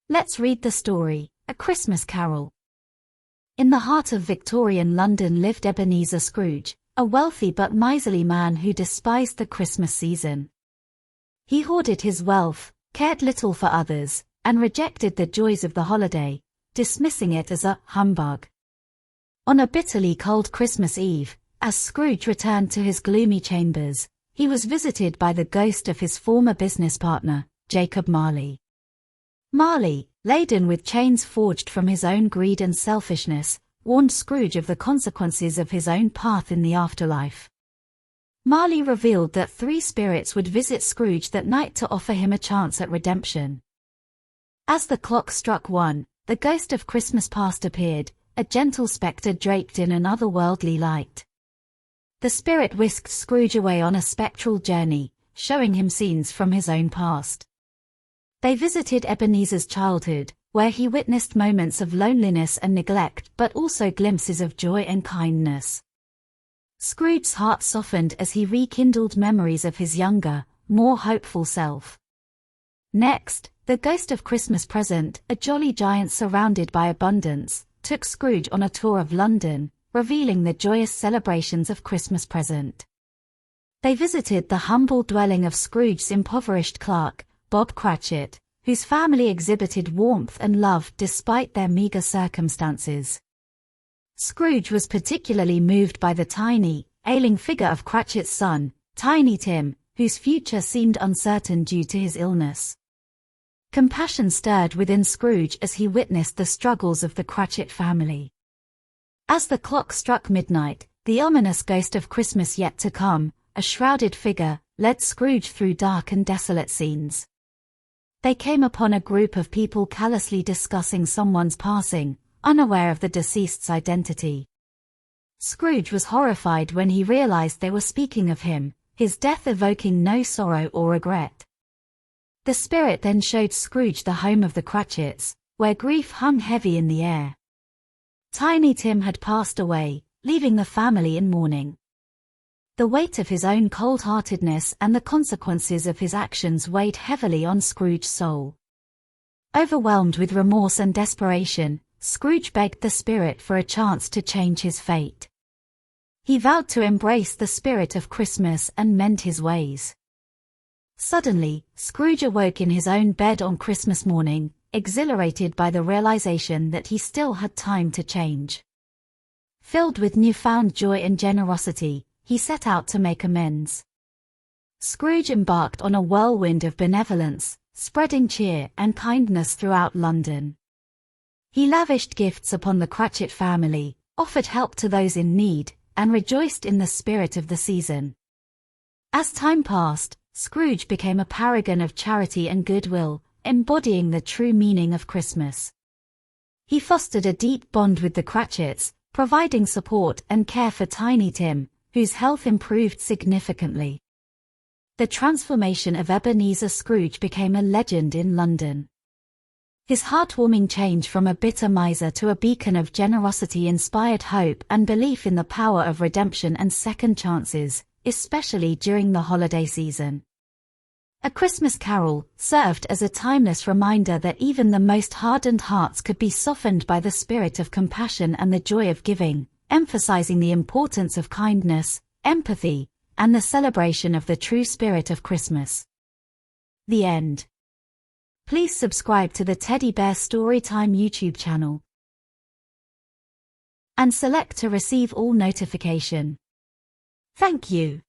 Let's read the story, A Christmas Carol. In the heart of Victorian London lived Ebenezer Scrooge, a wealthy but miserly man who despised the Christmas season. He hoarded his wealth, cared little for others, and rejected the joys of the holiday, dismissing it as a humbug. On a bitterly cold Christmas Eve, as Scrooge returned to his gloomy chambers, he was visited by the ghost of his former business partner, Jacob Marley. Marley, laden with chains forged from his own greed and selfishness, warned Scrooge of the consequences of his own path in the afterlife. Marley revealed that 3 spirits would visit Scrooge that night to offer him a chance at redemption. As the clock struck 1, the ghost of Christmas past appeared, a gentle spectre draped in an otherworldly light. The spirit whisked Scrooge away on a spectral journey, showing him scenes from his own past. They visited Ebenezer's childhood, where he witnessed moments of loneliness and neglect but also glimpses of joy and kindness. Scrooge's heart softened as he rekindled memories of his younger, more hopeful self. Next, the ghost of Christmas Present, a jolly giant surrounded by abundance, took Scrooge on a tour of London, revealing the joyous celebrations of Christmas Present. They visited the humble dwelling of Scrooge's impoverished clerk, Bob Cratchit, whose family exhibited warmth and love despite their meager circumstances. Scrooge was particularly moved by the tiny, ailing figure of Cratchit's son, Tiny Tim, whose future seemed uncertain due to his illness. Compassion stirred within Scrooge as he witnessed the struggles of the Cratchit family. As the clock struck midnight, the ominous ghost of Christmas yet to come, a shrouded figure, led Scrooge through dark and desolate scenes. They came upon a group of people callously discussing someone's passing, unaware of the deceased's identity. Scrooge was horrified when he realized they were speaking of him, his death evoking no sorrow or regret. The spirit then showed Scrooge the home of the Cratchits, where grief hung heavy in the air. Tiny Tim had passed away, leaving the family in mourning. The weight of his own cold-heartedness and the consequences of his actions weighed heavily on Scrooge's soul. Overwhelmed with remorse and desperation, Scrooge begged the spirit for a chance to change his fate. He vowed to embrace the spirit of Christmas and mend his ways. Suddenly, Scrooge awoke in his own bed on Christmas morning, exhilarated by the realization that he still had time to change. Filled with newfound joy and generosity, he set out to make amends. Scrooge embarked on a whirlwind of benevolence, spreading cheer and kindness throughout London. He lavished gifts upon the Cratchit family, offered help to those in need, and rejoiced in the spirit of the season. As time passed, Scrooge became a paragon of charity and goodwill, embodying the true meaning of Christmas. He fostered a deep bond with the Cratchits, providing support and care for Tiny Tim, whose health improved significantly. The transformation of Ebenezer Scrooge became a legend in London. His heartwarming change from a bitter miser to a beacon of generosity inspired hope and belief in the power of redemption and second chances, especially during the holiday season. A Christmas Carol served as a timeless reminder that even the most hardened hearts could be softened by the spirit of compassion and the joy of giving, emphasizing the importance of kindness, empathy, and the celebration of the true spirit of Christmas. The end. Please subscribe to the Teddy Bear Storytime YouTube channel and select to receive all notification. Thank you.